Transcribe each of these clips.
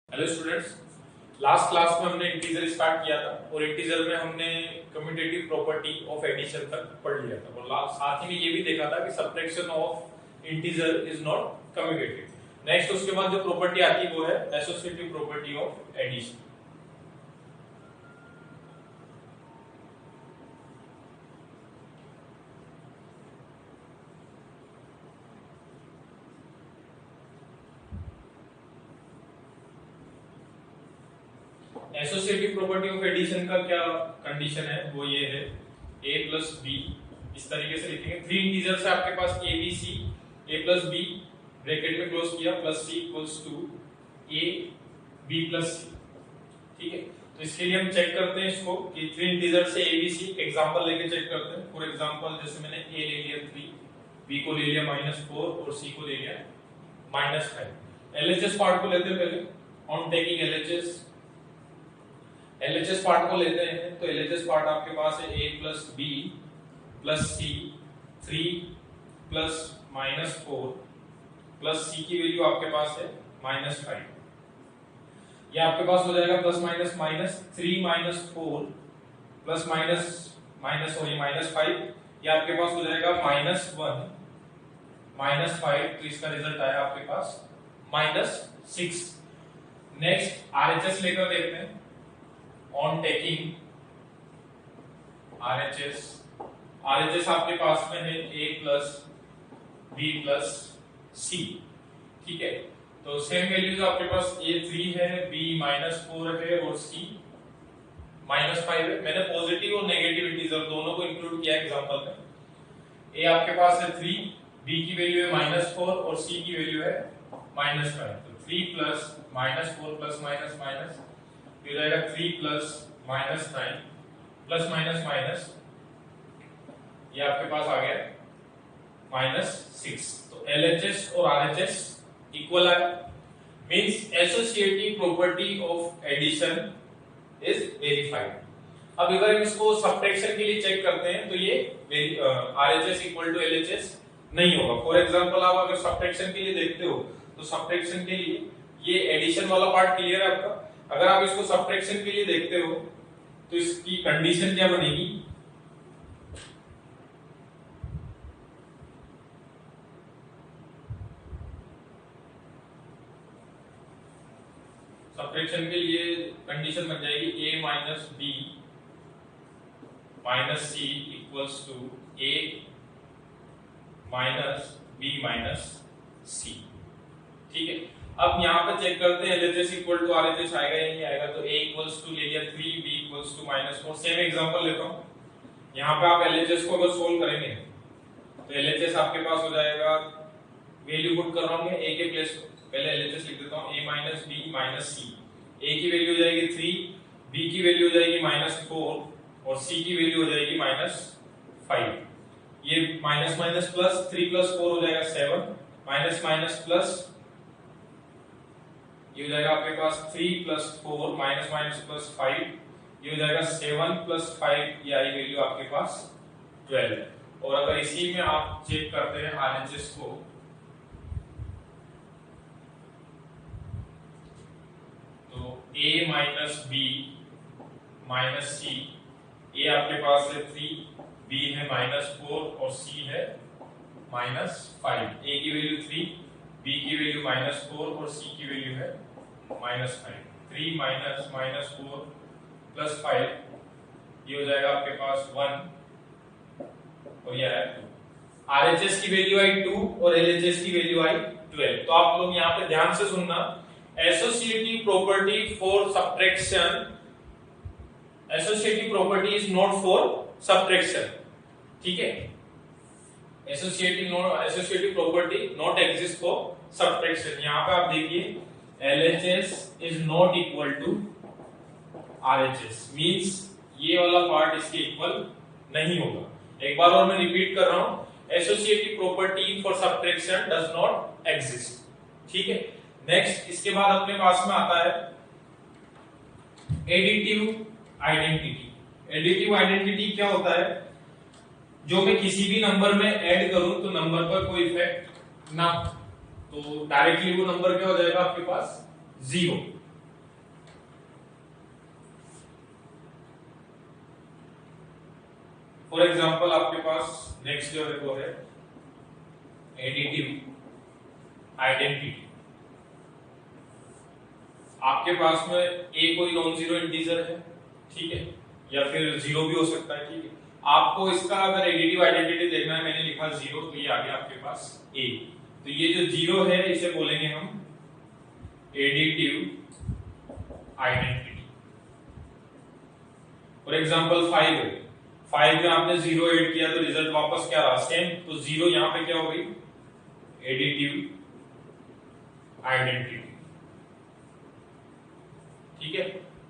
Hello students, last class में हमने integer start किया था और इंटीजर में हमने कम्यूटेटिव प्रॉपर्टी ऑफ एडिशन तक पढ़ लिया था और साथ ही में ये भी देखा था कि subtraction of integer is not commutative. Next उसके बाद जो प्रॉपर्टी आती है वो है associative property of addition. Associative property of addition का क्या कंडीशन है, वो ये है a प्लस बी। इस तरीके से लिखेंगे, थ्री इंटीजर्स है आपके पास a b c, a plus b bracket में क्लोज किया plus c equals to a b plus c। ठीक है, तो इसके लिए हम चेक करते हैं इसको कि थ्री इंटीजर से a b c एग्जांपल लेके चेक करते हैं। फॉर एग्जांपल जैसे मैंने a ले लिया 3, b को ले लिया -4 और c को ले लिया -5। LHS पार्ट को लेते हैं पहले। ऑन टेकिंग LHS पार्ट को लेते हैं तो LHS पार्ट आपके पास है a plus B plus C 3 plus -4 plus C की वैल्यू आपके पास है -5। ये आपके पास हो जाएगा plus minus minus 3 -4 plus minus और ये -5, ये आपके पास हो जाएगा -1 -5। तो इसका रिजल्ट आया आपके पास -6। नेक्स्ट RHS लेकर देखते हैं। ऑन टेकिंग RHS आपके पास में है a plus b plus c। ठीक है, तो सेम वैल्यूज आपके पास a 3 है, b -4 है और c -5 है। मैंने पॉजिटिव और नेगेटिव इंटीजर दोनों को इंक्लूड किया एग्जांपल में। a आपके पास है 3, b की वैल्यू है -4 और c की वैल्यू है -5। तो 3 प्लस -4 प्लस माइनस माइनस हो जाएगा 3 प्लस -9 प्लस माइनस ये आपके पास आ गया -6। तो LHS और RHS इक्वल है, means associative property of addition is verified. अब अगर हम इसको सब्ट्रैक्शन के लिए चेक करते हैं तो ये RHS इक्वल टू LHS नहीं होगा। फॉर एग्जांपल आप अगर सब्ट्रैक्शन के लिए देखते हो तो सब्ट्रैक्शन के लिए ये एडिशन वाला पार्ट क्लियर है आपका। अगर आप इसको सब्ट्रैक्शन के लिए देखते हो तो इसकी कंडीशन क्या बनेगी, सब्ट्रैक्शन के लिए कंडीशन बन जाएगी a minus b minus c equals to a minus b minus c। ठीक है, अब यहाँ पे चेक करते हैं LHS इक्वल टू RHS आएगा या नहीं आएगा। तो a इक्वल्स टू ले लिया 3, b equals to -4। Same example लेता हूँ। यहाँ पे आप LHS को अगर सोल्व करेंगे तो LHS आपके पास हो जाएगा, वैल्यू पुट कर रहा हूँ a के प्लेस पहले LHS लिख देता हूँ a minus b minus c। a की वैल्यू हो जाएगी 3, b की वैल्यू हो जाएगी -4 और c की वैल्यू हो जाएगी -5। ये माइनस माइनस प्लस 3 प्लस 4 हो जाएगा 7, माइनस माइनस प्लस ये हो जाएगा आपके पास 3 प्लस 4 माइनस माइनस प्लस 5, ये हो जाएगा 7 प्लस 5, ये आई वैल्यू आपके पास 12। और अगर इसी में आप चेक करते हैं RHS को तो a minus b minus c, a आपके पास है 3, b है -4 और c है -5। a की वैल्यू 3, b की वैल्यू -4 और c की वैल्यू है -5। 3 माइनस -4 प्लस 5, ये हो जाएगा आपके पास 1 और ये है 2। RHS की वैल्यू आई 2 और LHS की वैल्यू आई 12। तो आप लोग यहाँ पे ध्यान से सुनना, associative property for subtraction, associative property is not for subtraction. ठीक है, associative property not exist for subtraction. यहाँ पे आप देखिए LHS is not equal to RHS, means ये वाला पार्ट इसके इक्वल नहीं होगा। एक बार और मैं रिपीट कर रहा हूं, associative property for subtraction does not exist. ठीक है, नेक्स्ट इसके बाद अपने पास में आता है एडिटिव आइडेंटिटी। एडिटिव आइडेंटिटी क्या होता है, जो मैं किसी भी नंबर में ऐड करूं तो नंबर पर कोई इफेक्ट ना, तो डायरेक्टली वो नंबर क्या हो जाएगा आपके पास 0। फॉर एग्जांपल आपके पास नेक्स्ट जो है वो है एडिटिव आइडेंटिटी। आपके पास में ए कोई नॉन जीरो इंटीजर है, ठीक है, या फिर जीरो भी हो सकता है, ठीक है। आपको इसका अगर एडिटिव आइडेंटिटी देखना है, मैंने लिखा जीरो, तो ये आ गया आपके पास ए। तो ये जो जीरो है इसे बोलेंगे हम एडिटिव आइडेंटिटी। फॉर एग्जांपल 5 है, 5 में आपने जीरो ऐड किया तो रिजल्ट वापस क्या रहा, सेम। तो जीरो यहां पे क्या हो गई, एडिटिव आइडेंटिटी, ठीक है।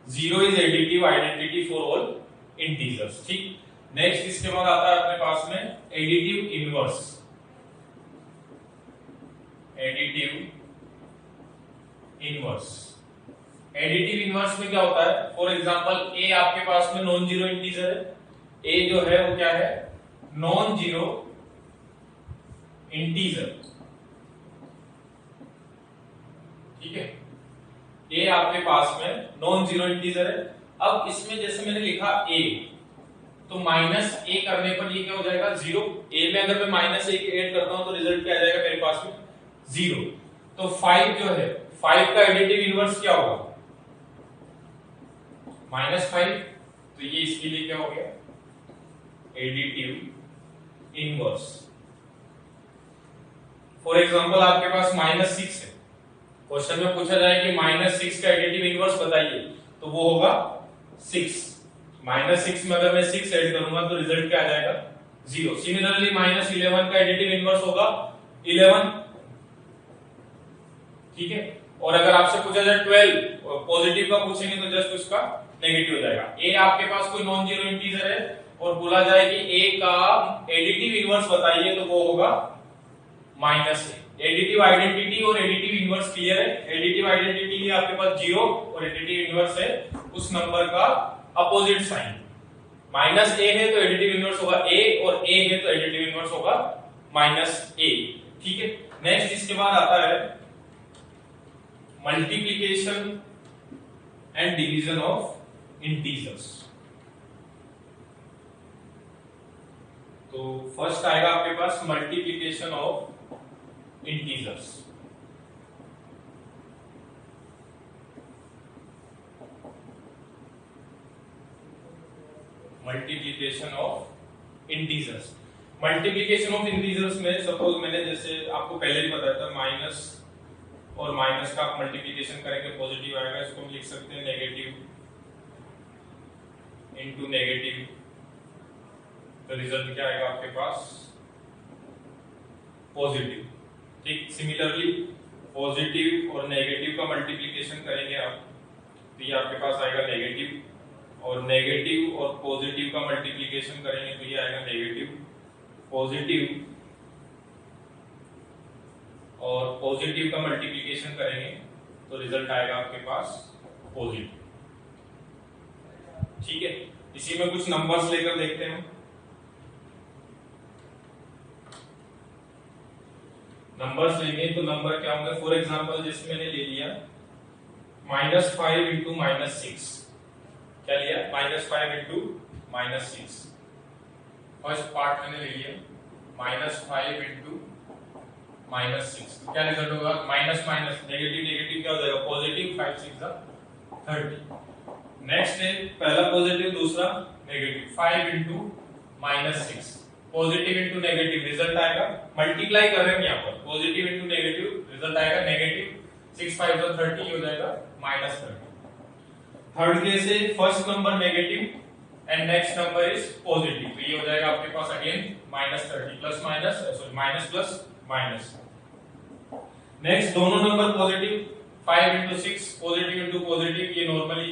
Zero is additive identity for all integers, ठीक। नेक्स्ट इसके बाद आता है अपने पास में additive inverse. Additive inverse, additive inverse में क्या होता है, फॉर एग्जांपल ए आपके पास में नॉन जीरो इंटीजर है, ए जो है वो क्या है, नॉन जीरो इंटीजर, ठीक है। ए आपके पास में नॉन जीरो इंटीजर है। अब इसमें जैसे मैंने लिखा ए, तो माइनस ए करने पर ये क्या हो जाएगा, जीरो। ए में अगर मैं माइनस ए ऐड करता हूं तो रिजल्ट क्या आ जाएगा मेरे पास में, जीरो। तो 5 जो है, 5 का एडिटिव इनवर्स क्या होगा, -5। तो ये इसके लिए क्या हो गया, एडिटिव इनवर्स। फॉर एग्जांपल आपके पास -6 है, क्वेश्चन में पूछा जाए कि -6 का एडिटिव इनवर्स बताइए, तो वो होगा 6। -6 में अगर मैं 6 ऐड करूंगा तो रिजल्ट क्या आ जाएगा, 0। सिमिलरली -11 का एडिटिव इनवर्स होगा 11, ठीक है। और अगर आपसे पूछा जाए 12 पॉजिटिव का पूछेंगे तो जस्ट उसका नेगेटिव हो जाएगा। ए आपके पास कोई नॉन जीरो इंटीजर है और बोला जाए कि ए का एडिटिव इनवर्स बताइए, तो वो होगा -a। एडिटिव आइडेंटिटी और एडिटिव इनवर्स क्लियर है। एडिटिव आइडेंटिटी है आपके पास 0 और एडिटिव इनवर्स है उस नंबर का अपोजिट साइन। -a है तो एडिटिव इनवर्स होगा a, और a है तो एडिटिव इनवर्स होगा -a, ठीक है। नेक्स्ट इसके बाद आता है multiplication and division of integers. तो फर्स्ट आएगा आपके पास multiplication of integers. Multiplication of integers, multiplication of integers में सपोज मैंने जैसे आपको पहले ही बताया था, माइनस और माइनस का आप मल्टीप्लिकेशन करेंगे पॉजिटिव आएगा, इसको हम लिख सकते हैं नेगेटिव इनटू नेगेटिव, तो रिजल्ट क्या आएगा आपके पास, पॉजिटिव, ठीक। सिमिलरली पॉजिटिव और नेगेटिव का मल्टीप्लिकेशन करेंगे आप, तो ये आपके पास आएगा नेगेटिव, और नेगेटिव और पॉजिटिव का मल्टीप्लिकेशन करेंगे तो ये आएगा नेगेटिव, पॉजिटिव, और पॉजिटिव का मल्टीप्लिकेशन करेंगे तो रिजल्ट आएगा आपके पास पॉजिटिव, ठीक है। इसी में कुछ नंबर्स लेकर देखते हैं। नंबर्स लेंगे तो नंबर क्या होंगे, फॉर एग्जांपल जैसे मैंने ले लिया -5 इंटू -6, क्या लिया, -5 इंटू -6। फर्स्ट पार्ट मैंने ले लिया -5 इंटू -6, तो क्या रिजल्ट होगा, माइनस माइनस नेगेटिव नेगेटिव क्या हो जाएगा, पॉजिटिव, 5 6 30। नेक्स्ट है पहला पॉजिटिव, दूसरा negative, 5 into -6, positive into negative, result आएगा, मल्टीप्लाई कर रहे हैं यहाँ पर, पॉजिटिव इंटू नेगेटिव, रिजल्ट आएगा नेगेटिव, 6 5 30 हो जाएगा -30। थर्ड केस है first number negative and next number is positive, तो ये हो जाएगा आपके पास again -30 plus minus, sorry minus plus minus. Next दोनों number positive, 5 into 6, positive into positive, ये नॉर्मली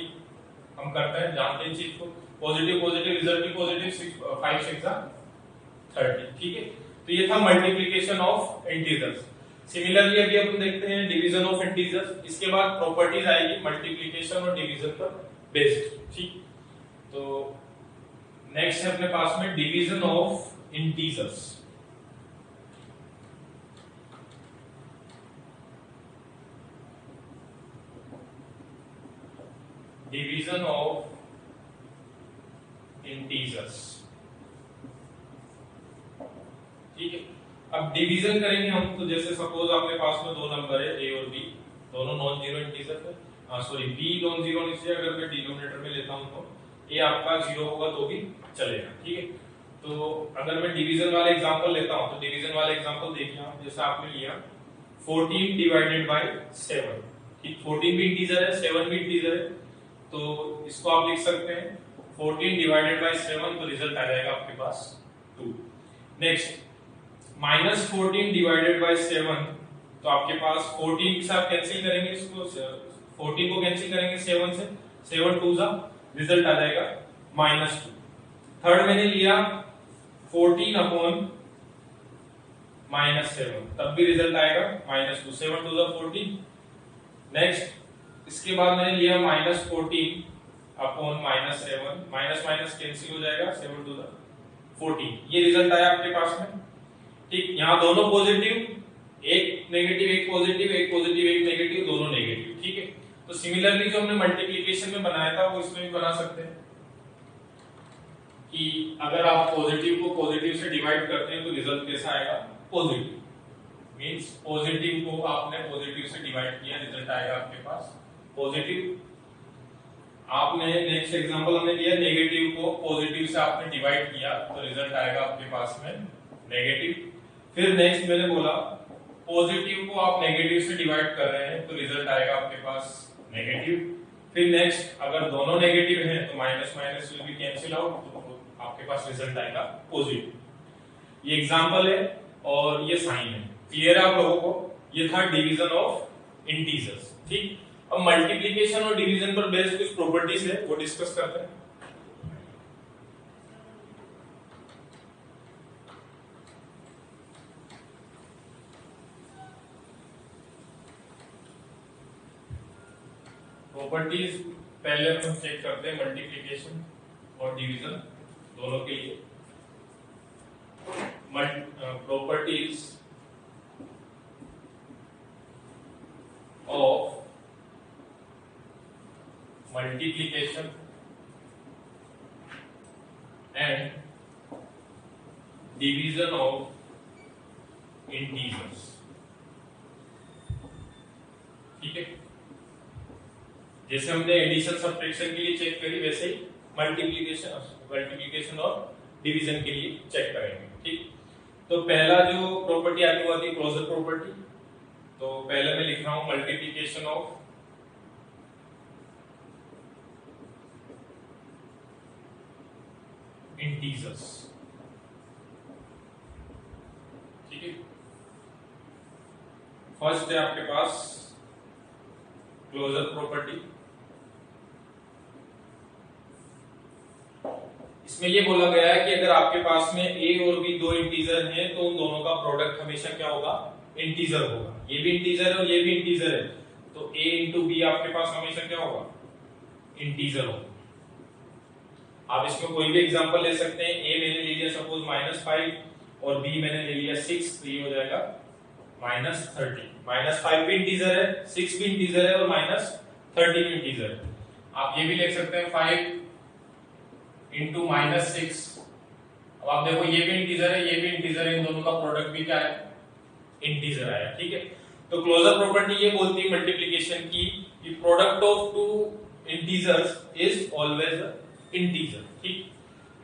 हम करते हैं, जानते हैं चीज को, पॉजिटिव पॉजिटिव रिजल्ट भी पॉजिटिव, 5 6 30, ठीक है। तो ये था मल्टीप्लिकेशन ऑफ इंटीजर्स। सिमिलरली अभी अपन देखते हैं डिवीजन ऑफ इंटीजर्स, इसके बाद प्रॉपर्टीज आएगी मल्टीप्लिकेशन और डिवीजन पर बेस्ड, ठीक। तो नेक्स्ट है अपने पास में division of integers. Division of integers, अब डिवीजन करेंगे हम, तो जैसे सपोज आपके पास में दो नंबर है ए और बी, दोनों नॉन जीरो इंटीजर है, सॉरी बी नॉन जीरो, इसलिए अगर मैं डिनोमिनेटर में लेता हूं तो ए आपका जीरो होगा तो भी चलेगा, ठीक है। तो अगर मैं डिवीजन वाला एग्जांपल लेता हूं, तो डिवीजन वाला एग्जांपल देखिए आप, जैसे आपने लिया 14 डिवाइडेड बाय 7, ठीक, 14 भी इंटीजर है, 7 भी इंटीजर है, तो इसको आप लिख सकते हैं 14 डिवाइडेड बाय 7, तो रिजल्ट आ जाएगा आपके पास 2। नेक्स्ट माइनस 14 डिवाइडेड बाय 7, तो आपके पास 14 के साथ कैंसिल करेंगे, इसको 14 को कैंसिल करेंगे 7 से, 7 2 जा, रिजल्ट आ जाएगा -2। थर्ड मैंने लिया 14 अपॉन -7, तब भी रिजल्ट आएगा -2, 7 2 जा 14। नेक्स्ट इसके बाद मैंने लिया -14 अपॉन -7, माइनस माइनस कैंसिल हो जाएगा, 7 2 जा 14, ये रिजल्ट आया आपके पास में, ठीक। यहाँ दोनों पॉजिटिव, एक नेगेटिव एक पॉजिटिव, एक पॉजिटिव एक नेगेटिव, दोनों नेगेटिव, ठीक है। तो सिमिलरली जो हमने मल्टीप्लिकेशन में बनाया था वो इसमें भी बना सकते हैं कि अगर आप पॉजिटिव को पॉजिटिव से डिवाइड करते हैं तो रिजल्ट कैसा आएगा, पॉजिटिव, मींस पॉजिटिव को आपने पॉजिटिव से डिवाइड किया, रिजल्ट आएगा आपके पास पॉजिटिव। आपने नेक्स्ट एग्जांपल हमने लिया नेगेटिव को पॉजिटिव से आपने डिवाइड किया तो रिजल्ट आएगा आपके पास में नेगेटिव। फिर नेक्स्ट मैंने बोला पॉजिटिव को आप नेगेटिव से डिवाइड कर रहे हैं तो रिजल्ट आएगा आपके पास नेगेटिव। फिर नेक्स्ट अगर दोनों नेगेटिव हैं तो minus minus will be cancel out, तो आपके पास रिजल्ट आएगा पॉजिटिव। ये एग्जांपल है और ये साइन है, क्लियर है आप लोगों को? ये था डिवीजन ऑफ इंटीजर्स, ठीक। अब मल्टीप्लिकेशन और डिवीजन पर बेस्ड कुछ प्रॉपर्टीज है वो डिस्कस करते हैं। प्रॉपर्टीज पहले हम चेक करते हैं मल्टीप्लिकेशन और डिवीजन दोनों के लिए। Properties of multiplication and division of integers, ठीक है। जैसे हमने एडिशन सब्ट्रैक्शन के लिए चेक करी वैसे ही मल्टीप्लिकेशन और डिवीजन के लिए चेक करेंगे, ठीक। तो पहला जो प्रॉपर्टी आती हुआ थी क्लोजर प्रॉपर्टी, तो पहले मैं लिख रहा हूं मल्टीप्लिकेशन ऑफ इंटीजर्स, ठीक है। फर्स्ट है आपके पास क्लोजर प्रॉपर्टी। इसमें ये बोला गया है कि अगर आपके पास में a और b दो इंटीजर हैं तो उन दोनों का प्रोडक्ट हमेशा क्या होगा, इंटीजर होगा। ये भी इंटीजर है और ये भी इंटीजर है, तो a इंटू बी आपके पास हमेशा क्या होगा, इंटीजर होगा। आप इसमें कोई भी एग्जांपल ले सकते हैं। a मैंने ले लिया सपोज -5 और b मैंने ले लिया 6, तो ये हो जाएगा -30। -5 भी इंटीजर है, 6 भी इंटीजर है और -30 भी इंटीजर है। आप ये भी लिख सकते हैं 5 इंटू -6। अब आप देखो ये भी इंटीजर है, ये भी इंटीजर है, इन दोनों का प्रोडक्ट भी क्या है, इंटीजर आया, ठीक है। तो क्लोजर प्रॉपर्टी ये बोलती है मल्टीप्लिकेशन की कि product of two integers is always integer, ठीक।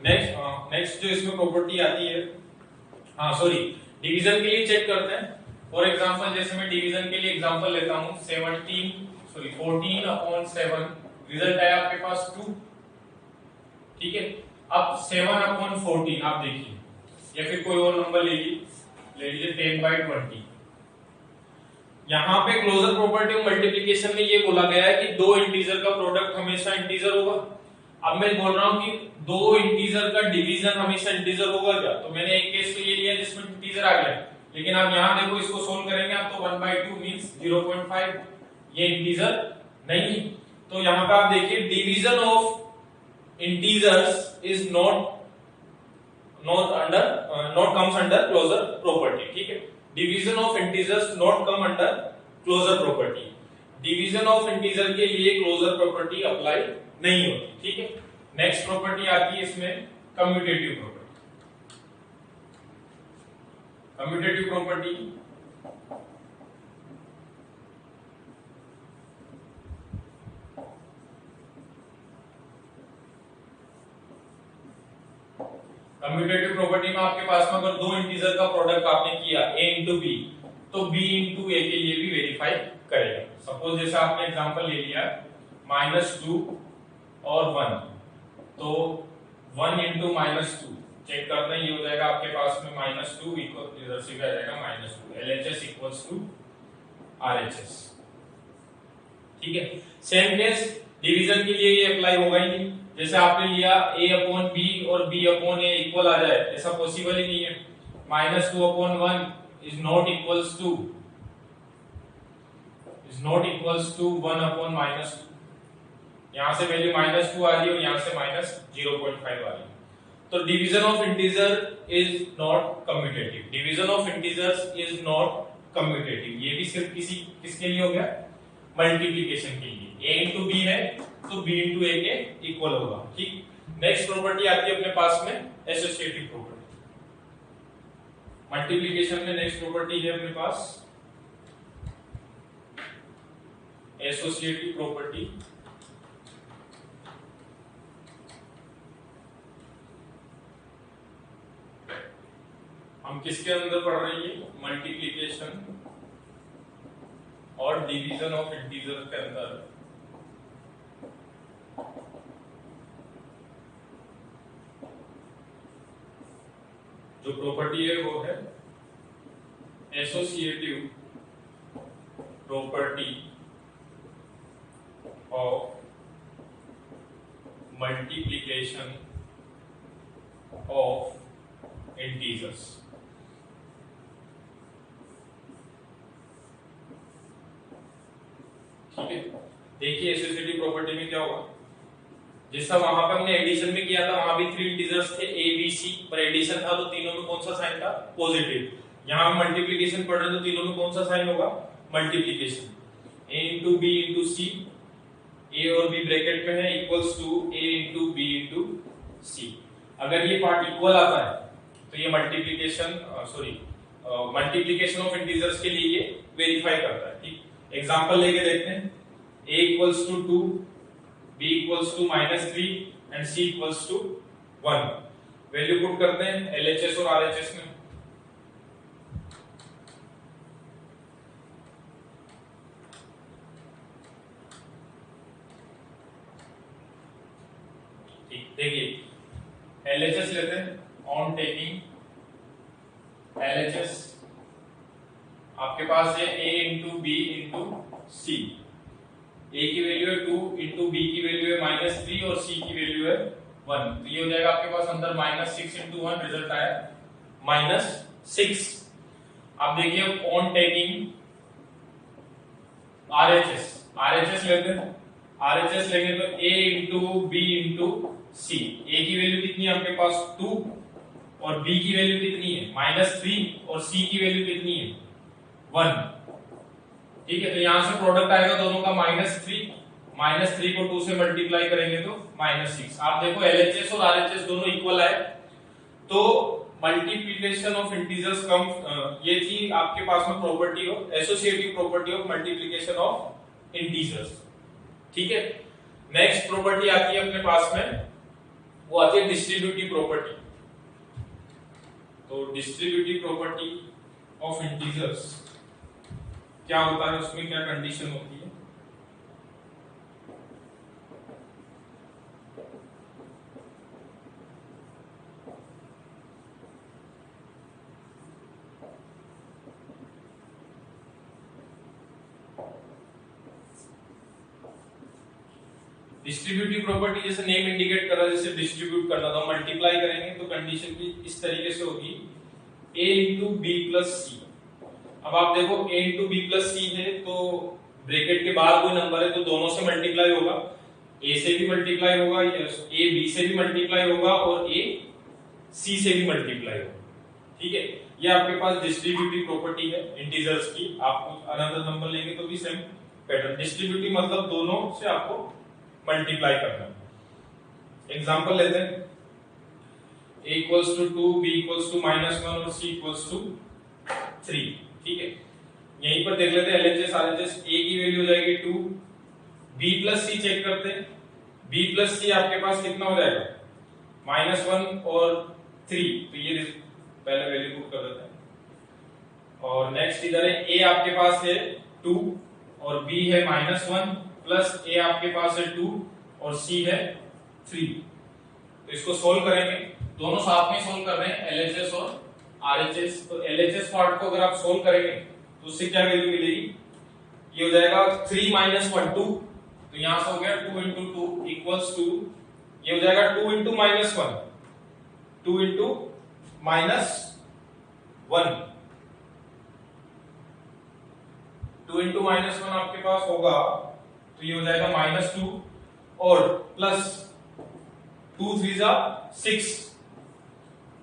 नेक्स्ट जो इसमें प्रॉपर्टी आती है, डिवीजन के लिए चेक करते हैं। फॉर एग्जांपल जैसे मैं डिवीजन के लिए एग्जांपल लेता हूं 14 अपॉन 7, रिजल्ट आया आपके पास 2, ठीक है। अब 7 अपॉन 14 आप देखिए, या फिर कोई और नंबर ले लीजिए 10/20। यहां पे क्लोजर प्रॉपर्टी ऑफ मल्टीप्लिकेशन में ये बोला गया है कि दो इंटीजर का प्रोडक्ट हमेशा इंटीजर होगा। अब मैं बोल रहा हूं कि दो इंटीजर का डिवीजन हमेशा इंटीजर होगा क्या, तो मैंने एक केस में ये लिया जिसमें इंटीजर आ गया, लेकिन आप यहां देखो इसको सोल्व करेंगे आप तो 1/2 मींस 0.5, ये इंटीजर नहीं। तो यहां पे आप देखिए division of integers is not comes under closure property, ठीक है। division of integers not come under closure property। division of integer के लिए closure property अप्लाई नहीं होती, ठीक है। नेक्स्ट प्रॉपर्टी आती है इसमें commutative property. Commutative property commutative property में आपके पास में अगर दो इंटीजर का प्रोडक्ट आपने किया a इंटू बी, तो b इंटू ए के लिए भी वेरीफाई करेगा। सपोज जैसे आपने एग्जांपल ले लिया -2 और 1, तो 1 इंटू -2 चेक करते हैं, ये हो जाएगा आपके पास में -2 इक्वल इधर से भी आ जाएगा -2, LHS इक्वल्स टू RHS। ठीक है, सेम केस डिवीजन के लिए ये अप्लाई होगा ही नहीं। जैसे आपने लिया a अपॉन b और b अपॉन a इक्वल आ जाए, ऐसा पॉसिबल ही नहीं है। -2 upon 1 is not equals to 1 upon -2। यहां से वैल्यू -2 आ रही है और यहां से -0.5 आ रही है। तो division of integer is not commutative, division of integers is not commutative. ये भी सिर्फ किसके लिए हो गया, मल्टीप्लिकेशन के लिए। a इंटू बी है तो b इंटू ए के इक्वल होगा। ठीक, नेक्स्ट प्रॉपर्टी आती है अपने पास में एसोसिएटिव प्रॉपर्टी। मल्टीप्लिकेशन में नेक्स्ट प्रॉपर्टी है अपने पास एसोसिएटिव प्रॉपर्टी। हम किसके अंदर पढ़ रहे हैं, मल्टीप्लिकेशन और डिवीजन ऑफ इंटीजर के अंदर। जो प्रॉपर्टी है वो है associative property of multiplication of integers. ठीक है, देखिए एसोसिएटिव प्रॉपर्टी में क्या होगा, जैसा वहां पे हमने एडिशन में किया था, वहां भी 3 इंटीजर्स थे a b c, पर एडिशन था तो तीनों में कौन सा साइन था, पॉजिटिव। यहां हम मल्टीप्लिकेशन पढ़ रहे हैं तो तीनों में कौन सा साइन होगा, multiplication. a into B into C, a और b ब्रैकेट में है, equals to a into B into C. अगर ये पार्ट इक्वल आता है तो ये मल्टीप्लिकेशन ऑफ इंटीजर्स के लिए ये वेरीफाई करता है। ठीक, एग्जांपल लेके देखते हैं। a equals to 2, b equals to -3 and c equals to 1। Value put करते हैं LHS और RHS में। ठीक, देखिए LHS लेते हैं। ऑन टेकिंग LHS आपके पास है a into B into C. a की वैल्यू है 2 इंटू बी की वैल्यू है -3 और c की वैल्यू है 1। तो ये हो जाएगा आपके पास अंदर -6 इंटू 1, रिजल्ट आया -6। आप देखिए ऑन टेकिंग RHS लेते हैं। RHS लेंगे तो a into B into C. a की वैल्यू कितनी है आपके पास 2 और b की वैल्यू कितनी है -3 और c की वैल्यू कितनी है 1। ठीक है, तो यहां से प्रोडक्ट आएगा दोनों का -3 को 2 से मल्टीप्लाई करेंगे तो -6। आप देखो LHS और RHS दोनों इक्वल आए, तो मल्टीप्लिकेशन ऑफ इंटीजर्स कम। ये थी आपके पास में property of associative property of multiplication of integers. ठीक है, नेक्स्ट प्रॉपर्टी आती है अपने पास में, वो आती है डिस्ट्रीब्यूटिव प्रॉपर्टी। तो डिस्ट्रीब्यूटिव प्रॉपर्टी ऑफ इंटीजर्स क्या होता है, उसमें क्या कंडीशन होती है। डिस्ट्रीब्यूटिव प्रॉपर्टी जैसे नेम इंडिकेट कर रहा है, जैसे डिस्ट्रीब्यूट करना, तो मल्टीप्लाई करेंगे तो कंडीशन भी इस तरीके से होगी a इंटू बी प्लस सी। अब आप देखो a इंटू बी प्लस सी है तो ब्रैकेट के बाहर कोई नंबर है तो दोनों से मल्टीप्लाई होगा, a से भी मल्टीप्लाई होगा, a b से भी मल्टीप्लाई होगा और a c से भी मल्टीप्लाई होगा। ठीक है, ये आपके पास डिस्ट्रीब्यूटिव प्रॉपर्टी है इंटीजर्स की। आप अनदर नंबर लेंगे तो भी सेम पैटर्न। डिस्ट्रीब्यूटिव मतलब दोनों से आपको मल्टीप्लाई करना। एग्जांपल लेते हैं, a equals to 2, b equals to -1 और c इक्वल्स टू 3। ठीक है, यहीं पर देख लेते हैं एलएचएस आरएचएस। ए की वैल्यू हो जाएगी 2, बी प्लस सी चेक करते हैं। बी प्लस सी आपके पास कितना हो जाएगा, -1 और 3, तो ये पहले वैल्यू पुट कर देते हैं। और नेक्स्ट इधर है ए आपके पास है 2 और बी है -1 प्लस ए आपके पास है 2 और सी है 3। तो इसको सोल्व करेंगे, दोनों साथ में सोल्व कर रहे हैं एलएचएस और आरएचएस। तो एलएचएस पार्ट को अगर आप सोल्व करेंगे तो उससे क्या वैल्यू मिलेगी, ये हो जाएगा 3 - 1 2, तो यहां से हो गया 2 × 2 इक्वल्स टू, ये हो जाएगा 2 × -1 2 × -1 2 × -1 आपके पास होगा, तो ये हो जाएगा -2 और प्लस 2 3 6।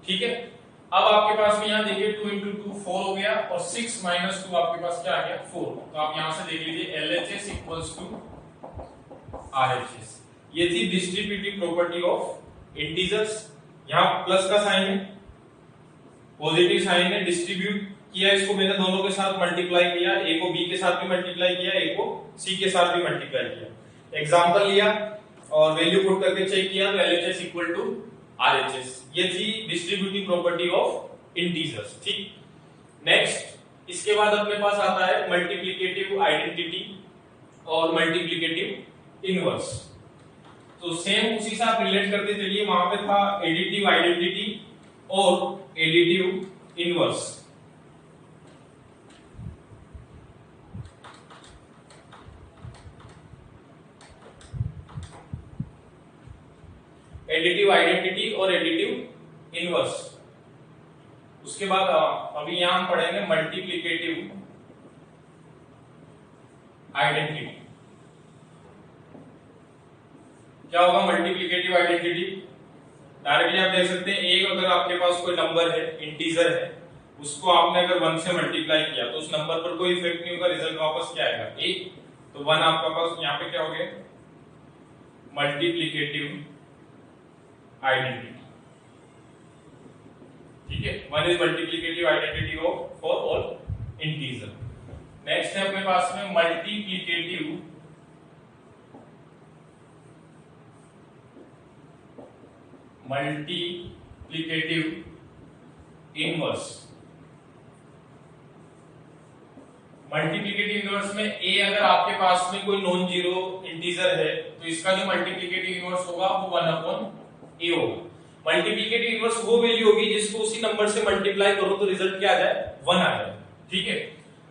ठीक है, अब आपके पास में यहां देखिए 2 × 2 4 हो गया और 6 - 2 आपके पास क्या आ गया 4। तो आप यहां से देख लीजिए LHS = RHS। ये थी डिस्ट्रीब्यूटिव प्रॉपर्टी ऑफ इंटीजर्स। यहां प्लस का साइन है, पॉजिटिव साइन है, डिस्ट्रीब्यूट किया इसको मैंने दोनों के साथ मल्टीप्लाई किया, ए को बी के साथ भी मल्टीप्लाई किया, ए को सी के साथ भी मल्टीप्लाई किया। एग्जांपल लिया और वैल्यू पुट करके चेक किया, तो LHS = RHS। ये थी डिस्ट्रीब्यूटिव प्रॉपर्टी ऑफ इंटीजर्स। ठीक, नेक्स्ट इसके बाद अपने पास आता है मल्टीप्लिकेटिव आइडेंटिटी और मल्टीप्लिकेटिव इनवर्स। तो सेम उसी से आप रिलेट करते चलिए, वहां पे था एडिटिव आइडेंटिटी और एडिटिव इनवर्स। एडिटिव आइडेंटिटी और एडिटिव इनवर्स। उसके बाद अभी यहां हम पढ़ेंगे मल्टीप्लिकेटिव आइडेंटिटी। क्या होगा मल्टीप्लिकेटिव आइडेंटिटी, डायरेक्टली आप देख सकते हैं एक अगर आपके पास कोई नंबर है, इंटीजर है, उसको आपने अगर 1 से मल्टीप्लाई किया तो उस नंबर पर कोई इफेक्ट नहीं होगा, रिजल्ट वापस क्या आएगा 1। तो 1 आपका पास यहाँ पे क्या हो गया मल्टीप्लिकेटिव आइडेंटिटी। ठीक है, 1 is multiplicative identity of for all integer. Next है अपने पास में मल्टीप्लिकेटिव इनवर्स। मल्टीप्लिकेटिव इनवर्स में ए अगर आपके पास में कोई नॉन जीरो इंटीजर है तो इसका जो मल्टीप्लिकेटिव इनवर्स होगा वो 1/a होगा। मल्टीप्लिकेटिव इनवर्स वो वैल्यू होगी जिसको उसी नंबर से मल्टीप्लाई करो तो रिजल्ट क्या आ जाए 1 आ जाए। ठीक है,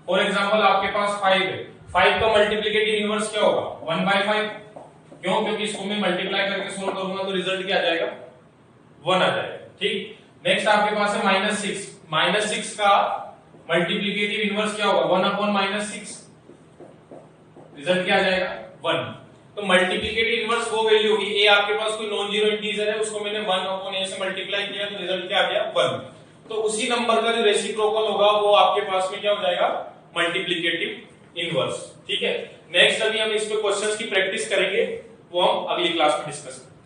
फॉर एग्जांपल आपके पास 5 है, 5 का मल्टीप्लिकेटिव इनवर्स क्या होगा 1/5। क्यों, क्योंकि इसको मैं मल्टीप्लाई करके सोल्व करूंगा तो रिजल्ट क्या आ जाएगा 1 आ जाएगा। ठीक, नेक्स्ट आपके पास है -6, -6 का मल्टीप्लिकेटिव इनवर्स क्या होगा 1/-6, रिजल्ट क्या आ जाएगा 1। तो मल्टीप्लिकेटिव इनवर्स वो वैल्यू होगी, ए आपके पास कोई नॉन जीरो इंटीजर है, उसको मैंने 1/a से मल्टीप्लाई किया तो रिजल्ट क्या आ गया 1। तो उसी नंबर का जो रेसिप्रोकल होगा वो आपके पास में क्या हो जाएगा मल्टीप्लिकेटिव इनवर्स। ठीक है, नेक्स्ट अभी हम इस पे क्वेश्चंस की प्रैक्टिस करेंगे, वो हम अगली क्लास में डिस्कस करेंगे।